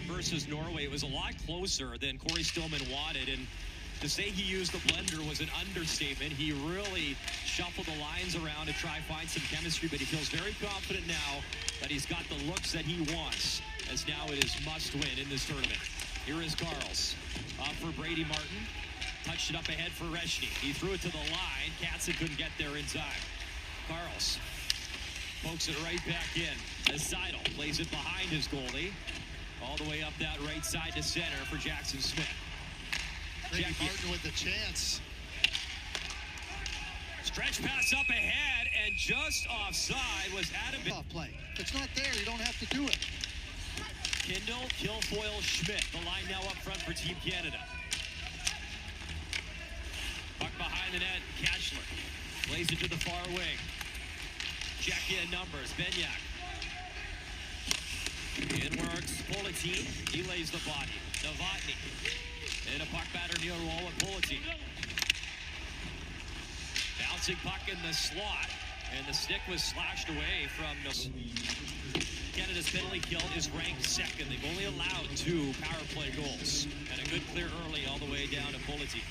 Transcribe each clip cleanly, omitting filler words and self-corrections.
versus Norway. It was a lot closer than Corey Stillman wanted, and to say he used the blender was an understatement. He really shuffled the lines around to try find some chemistry, but he feels very confident now that he's got the looks that he wants, as now it is must win in this tournament. Here is Karls off for Brady Martin. Touched it up ahead for Reshny. He threw it to the line. Katzen couldn't get there in time. Karls pokes it right back in as Seidel plays it behind his goalie. All the way up that right side to center for Jackson Smith. Brady Martin with the chance. Stretch pass up ahead, and just offside was Adam Benák. Play. If it's not there, you don't have to do it. Kindle, Kilfoyle, Schmidt. The line now up front for Team Canada. Puck behind the net, Kachler plays it to the far wing. Czechia numbers, Benak. In works Politin, he lays the body. Novotny. And a puck batter near the wall with Politin. Bouncing puck in the slot, and the stick was slashed away from Canada's penalty kill is ranked second. They've only allowed 2 power play goals. And a good clear early all the way down to Politin.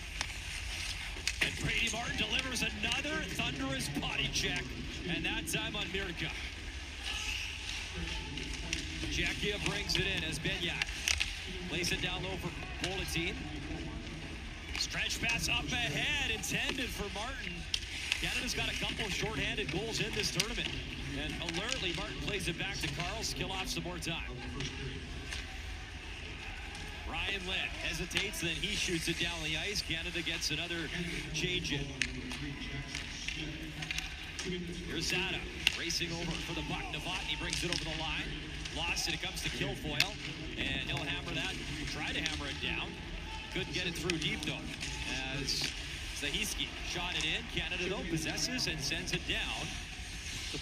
And Brady Martin delivers another thunderous body check, and that time on Mirka. Czechia brings it in as Benak lays it down low for Politin. Stretch pass up ahead, intended for Martin. Canada's got a couple shorthanded goals in this tournament. And alertly, Martin plays it back to Karls, kill off some more time. Ryan Lind hesitates, then he shoots it down the ice. Canada gets another change in. Here's Adam racing over for the puck. Novotny brings it over the line. Lost it, it comes to Kilfoyle. And he'll hammer that, try to hammer it down. Couldn't get it through deep though, as Zahiski shot it in. Canada though possesses and sends it down to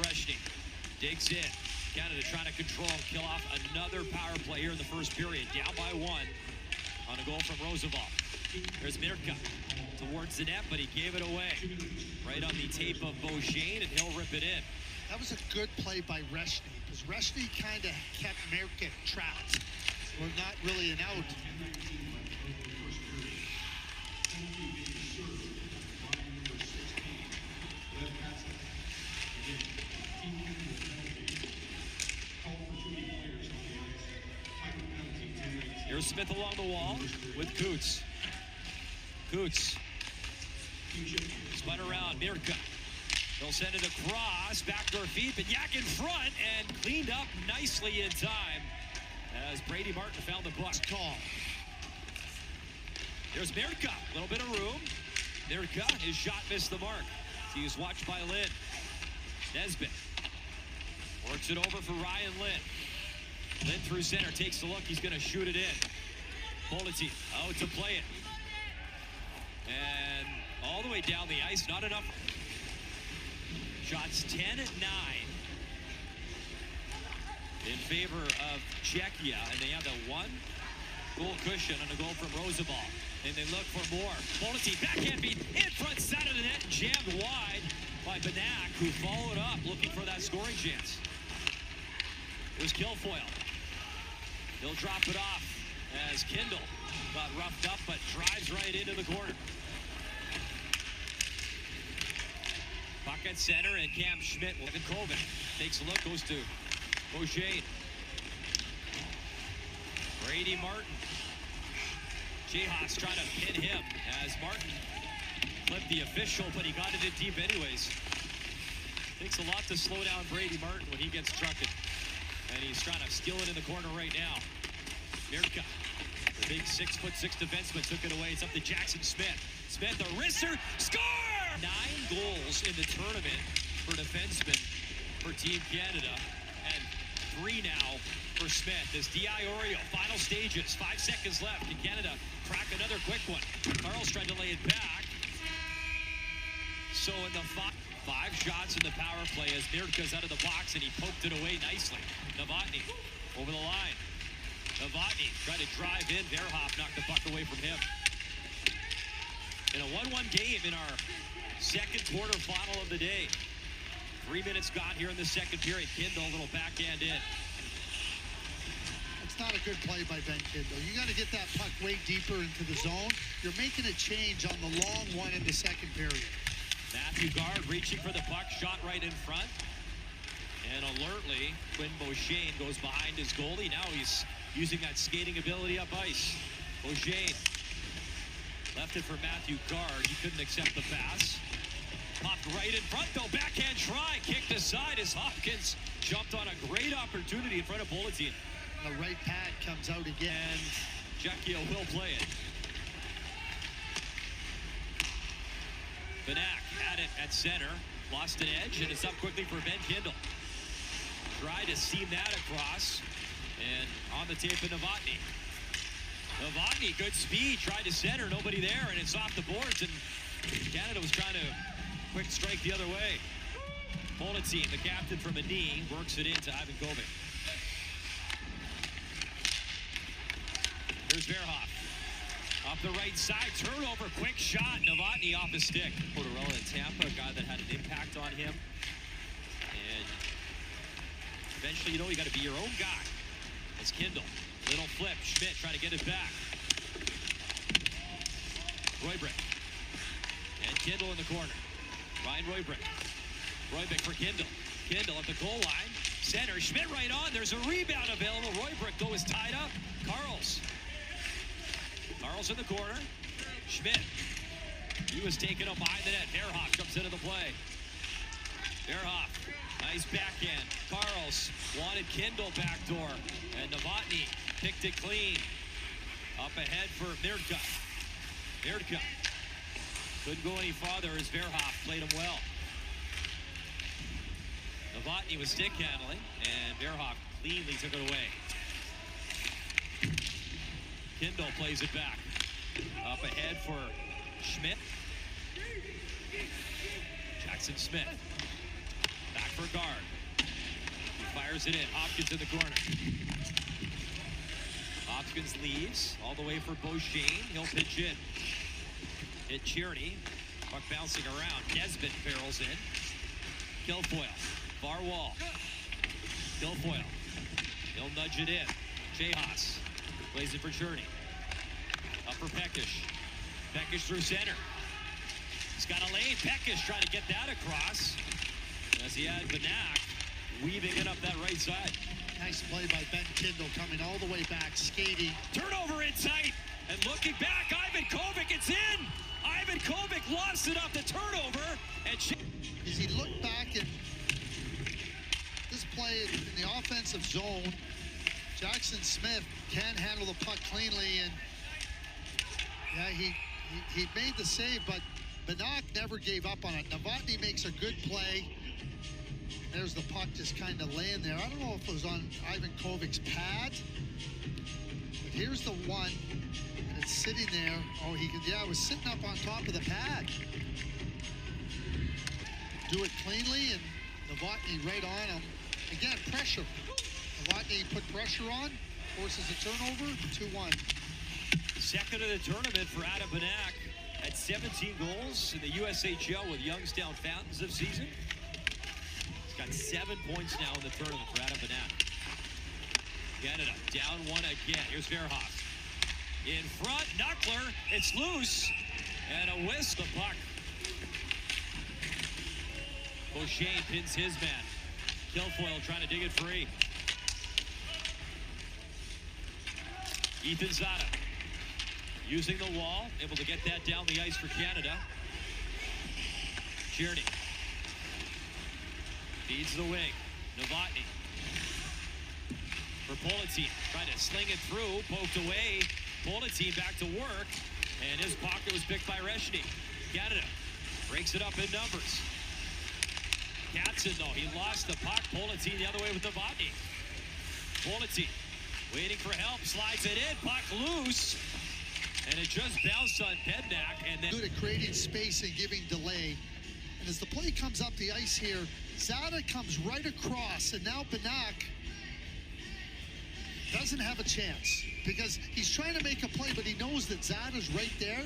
Reshny digs in. Canada trying to control and kill off another power play here in the first period. Down by 1 on a goal from Roosevelt. There's Mirka towards the net, but he gave it away. Right on the tape of Beauchene, and he'll rip it in. That was a good play by Reshny, because Reshny kind of kept Mirka trapped. Well, not really an out. Here's Smith along the wall with Coots. Coots spun around, Mirka. They'll send it across, backdoor feed, Benak in front, and cleaned up nicely in time as Brady Martin found the puck. Call. There's Mirka, a little bit of room. Mirka, his shot missed the mark. He was watched by Lind. Nesbitt works it over for Ryan Lind. Lind through center, takes the look, he's gonna shoot it in. Politin out to play it. And all the way down the ice, not enough. Shots 10-9 in favor of Czechia, and they have the 1-goal cushion on a goal from Roosevelt. And they look for more. Politin, backhand beat, in front side of the net, jammed wide by Benak, who followed up, looking for that scoring chance. Here's Kilfoyle. He'll drop it off as Kindle got roughed up, but drives right into the corner. Puck at center, and Cam Schmidt will Kovic takes a look, goes to Beauchene. Brady Martin. Jehas trying to pin him as Martin clipped the official, but he got it in deep anyways. Takes a lot to slow down Brady Martin when he gets trucked. And he's trying to steal it in the corner right now. Mirka, the big 6'6" defenseman, took it away. It's up to Jackson Smith. Smith, the wrister, score! 9 goals in the tournament for defensemen for Team Canada, and 3 now for Smith. As Di-Iorio, final stages, 5 seconds left. Can Canada crack another quick one? Karls tried to lay it back. So in the 5 shots in the power play as Mirka's out of the box, and he poked it away nicely. Novotny over the line. Novotny tried to drive in. Verhoff knocked the puck away from him. In a 1-1 game in our second quarterfinal of the day. 3 minutes gone here in the second period. Kindle, a little backhand in. good play by Ben Kindle. You got to get that puck way deeper into the zone. You're making a change on the long one in the second period. Matthew Gard reaching for the puck, shot right in front. And alertly, Quinn Beauchene goes behind his goalie. Now he's using that skating ability up ice. Beauchene left it for Matthew Gard. He couldn't accept the pass. Popped right in front, though. Backhand try. Kicked aside as Hopkins jumped on a great opportunity in front of Bulletin. The right pad comes out again. And Czechia will play it. Benak had it at center. Lost an edge, and it's up quickly for Ben Kindle. Tried to seam that across. And on the tape of Novotny. Novotny, good speed. Tried to center. Nobody there, and it's off the boards. And Canada was trying to quick strike the other way. Bulletin, the captain from a knee, works it into Ivan Kovic. Here's Verhoff. Off the right side, turnover, quick shot. Novotny off his stick. Portorella in Tampa, a guy that had an impact on him. And eventually, you know, you got to be your own guy. It's Kindle. Little flip. Schmidt trying to get it back. Roybrick. And Kindle in the corner. Ryan Roybrick. Roybrick for Kindle. Kindle at the goal line. Center. Schmidt right on. There's a rebound available. Roybrick, though, is tied up. Carls. Carls in the corner. Schmidt. He was taken up behind the net. Verhoff comes into the play. Verhoff. Nice backhand. Carls wanted Kindle backdoor. And Novotny picked it clean. Up ahead for Mirdka. Mirdka. Couldn't go any farther as Verhoff played him well. Novotny was stick handling, and Verhoff cleanly took it away. Kindle plays it back. Up ahead for Schmidt. Jackson Smith. Back for Gard. He fires it in. Hopkins in the corner. Hopkins leaves all the way for Beauchene. He'll pitch in. Hit Tierney. Puck bouncing around. Nesbitt barrels in. Kilfoyle. Far wall. Kilfoyle. He'll nudge it in. Jehas plays it for Tierney. Up for Pekish. Pekish through center. He's got a lane. Pekish trying to get that across. As he had Benak weaving it up that right side. Nice play by Ben Kindle coming all the way back, skating. Turnover in sight. And looking back, Ivan Kovic, it's in! Ivan Kovic lost it off the turnover. And as he looked back and this play in the offensive zone, Jackson Smith can handle the puck cleanly, and yeah, he made the save, but Benak never gave up on it. Novotny makes a good play. There's the puck just kind of laying there. I don't know if it was on Ivan Kovic's pad, but here's the one, and it's sitting there. Oh, yeah, it was sitting up on top of the pad. Do it cleanly, and Novotny right on him. Again, pressure. Novotny put pressure on, forces a turnover, 2-1. Second of the tournament for Adam Benák at 17 goals in the USHL with Youngstown Fountains this season. He's got 7 points now in the tournament for Adam Benák. Canada down one again. Here's Verhoff. In front, Knuckler. It's loose. And a whisk. The puck. Beauchene pins his man. Kilfoyle trying to dig it free. Ethan Zada using the wall, able to get that down the ice for Canada. Tierney feeds the wing. Novotny for Bulletin, trying to sling it through, poked away. Bulletin back to work, and his pocket was picked by Reshny. Canada breaks it up in numbers. Katzen, though, he lost the puck. Bulletin the other way with Novotny. Bulletin waiting for help, slides it in, puck loose, and it just bounced on Benak. And then good at creating space and giving delay. And as the play comes up the ice here, Zada comes right across, and now Benak doesn't have a chance because he's trying to make a play, but he knows that Zada's right there,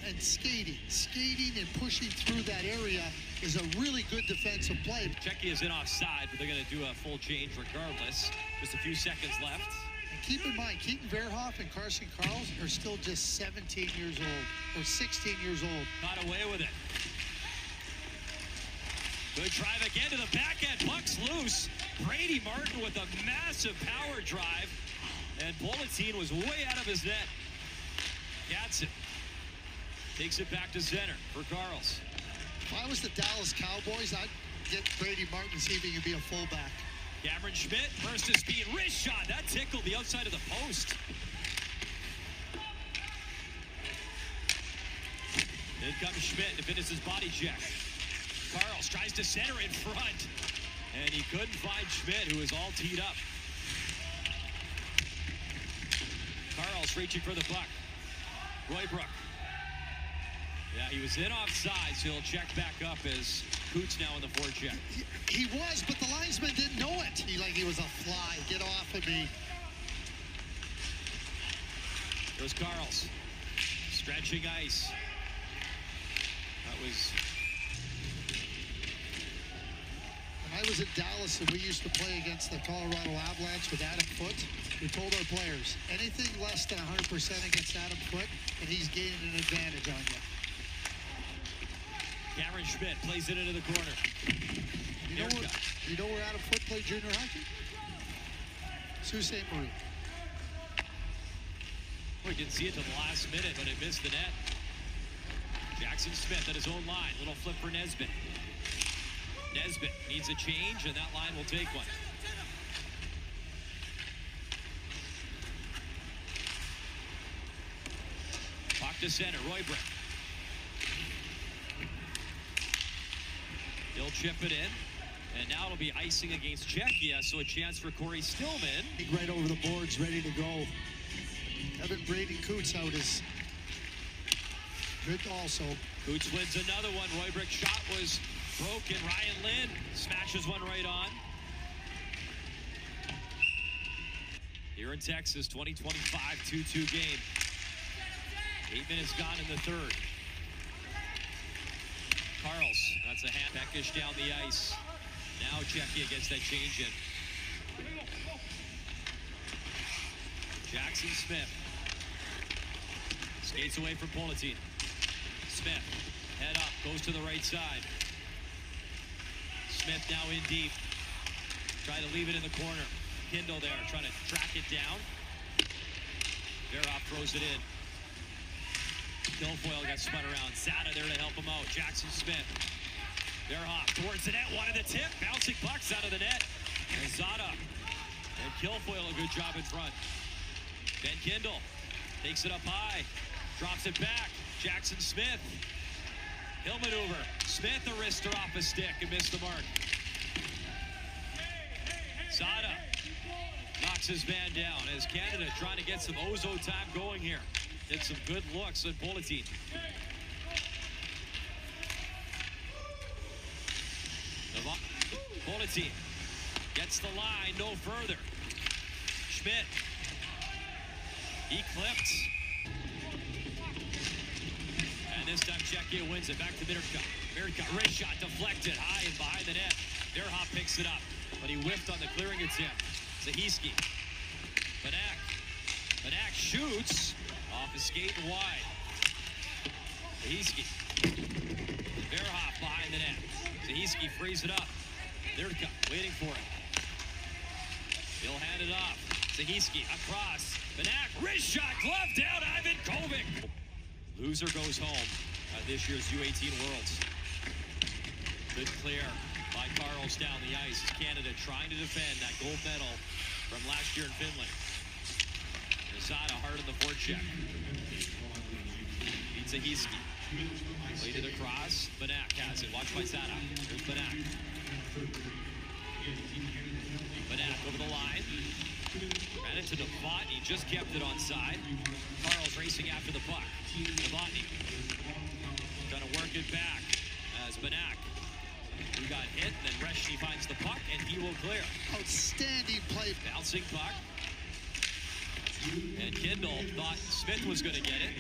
and skating and pushing through that area is a really good defensive play. Czechia is in offside, but they're going to do a full change regardless. Just a few seconds left. And keep in mind, Keaton Verhoff and Carson Karls are still just 17 years old, or 16 years old. Got away with it. Good drive again to the backhand. Puck's loose. Brady Martin with a massive power drive. And Bulletin was way out of his net. Gatson takes it back to center for Karls. If I was the Dallas Cowboys, I'd get Brady Martin and see if he can be a fullback. Cameron Schmidt, burst of speed, wrist shot. That tickled the outside of the post. In comes Schmidt to finish his body check. Karls tries to center in front. And he couldn't find Schmidt, who is all teed up. Karls reaching for the puck. Roybrook. Yeah, he was in offside, so he'll check back up as Coots now in the forecheck. He was, but the linesman didn't know it. He was a fly. Get off of me. There's Karls. Stretching ice. That was... When I was in Dallas and we used to play against the Colorado Avalanche with Adam Foote, we told our players, anything less than 100% against Adam Foote, and he's gaining an advantage on you. Cameron Schmidt plays it into the corner. You know where Adam Foote played junior hockey? Sault Ste. Marie. We didn't see it till the last minute, but it missed the net. Jackson Smith at his own line. Little flip for Nesbitt. Nesbitt needs a change, and that line will take one. Puck to center, Roybrook. He'll chip it in, and now it'll be icing against Czechia, so a chance for Corey Stillman. Right over the boards, ready to go. Evan Brady Coots out is good also. Coots wins another one. Roybrook's shot was broken. Ryan Lynn smashes one right on. Here in Texas, 2025 2-2 game. 8 minutes gone in the third. Karls, that's a hand. Peckish down the ice. Now Czechia gets that change in. Jackson Smith skates away from Bulletin. Smith, head up, goes to the right side. Smith now in deep. Try to leave it in the corner. Kindle there, trying to track it down. Verhoff throws it in. Guilfoyle got spun around. Sada there to help him out. Jackson Smith. Verhoff towards the net. Wanted the tip. Bouncing pucks out of the net. And Sada and Guilfoyle a good job in front. Ben Kindle takes it up high. Drops it back. Jackson Smith. He'll maneuver. Smith a wrister off a stick and missed the mark. Sada knocks his man down as Canada trying to get some Ozo time going here. Did some good looks at Bulletin. Bulletin gets the line no further. Schmidt. He clipped. And this time Czechia wins it. Back to Benak. Benak, wrist shot deflected high and behind the net. Verhoff picks it up, but he whiffed on the clearing attempt. Zahiski. Benak shoots. Off his skate and wide. Zahiski. Verhoff behind the net. Zahiski frees it up. Benak waiting for it. He'll hand it off. Zahiski across. Benak, wrist shot, glove down, Ivan Kovic. Loser goes home at this year's U18 Worlds. Good clear by Karls down the ice as Canada trying to defend that gold medal from last year in Finland. Sada hard in the forecheck. Beats Zahiski. Laid it across. Benak has it. Watch by Sada. Here's Benak. Benak over the line. Ran into Novotny. Just kept it on side. Karls racing after the puck. Novotny trying to work it back as Benak, who got hit, and then Reshny finds the puck, and he will clear. Outstanding play. Bouncing puck. And Kindle thought Smith was going to get it.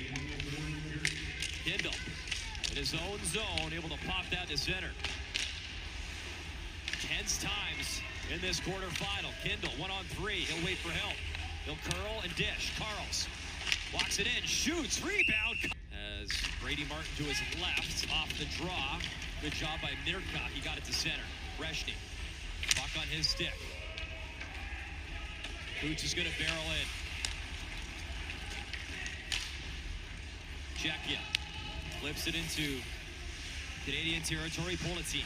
Kindle in his own zone, able to pop that to center. Tense times in this quarterfinal. Kindle 1-on-3. He'll wait for help. He'll curl and dish. Carls walks it in, shoots, rebound. As Brady Martin to his left, off the draw. Good job by Mirka. He got it to center. Brezhny, puck on his stick. Coots is going to barrel in. Czechia flips it into Canadian territory. Politin,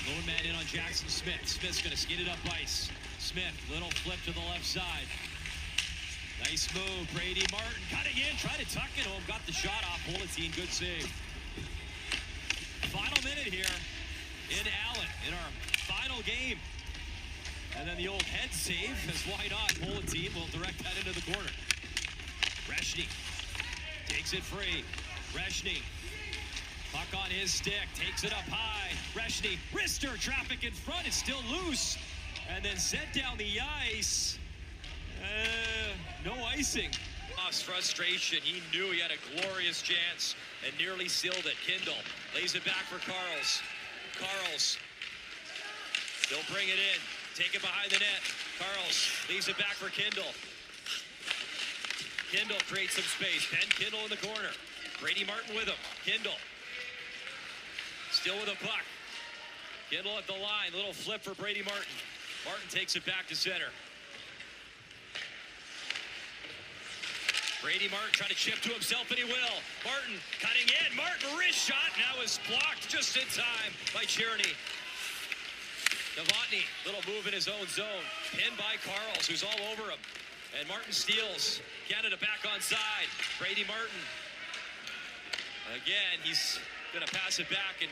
lone man in on Jackson Smith. Smith's going to skate it up ice. Smith, little flip to the left side. Nice move. Brady Martin cutting in, trying to tuck it home. Got the shot off. Politin, good save. Final minute here in Allen in our final game. And then the old head save, as why not? Politin will direct that into the corner. Brezhny takes it free. Brezhny, puck on his stick, takes it up high. Brezhny, wrister, traffic in front, it's still loose. And then sent down the ice. No icing. Lost frustration. He knew he had a glorious chance and nearly sealed it. Kindle lays it back for Carls. Carls, they'll bring it in. Take it behind the net. Carls leaves it back for Kindle. Kindle creates some space. Ben Kindle in the corner. Brady Martin with him. Kindle still with a puck. Kindle at the line. Little flip for Brady Martin. Martin takes it back to center. Brady Martin trying to chip to himself, and he will. Martin cutting in. Martin, wrist shot. Now is blocked just in time by Cherney. Novotny, little move in his own zone. Pinned by Carls, who's all over him. And Martin steals. Canada back on side. Brady Martin. Again, he's going to pass it back, and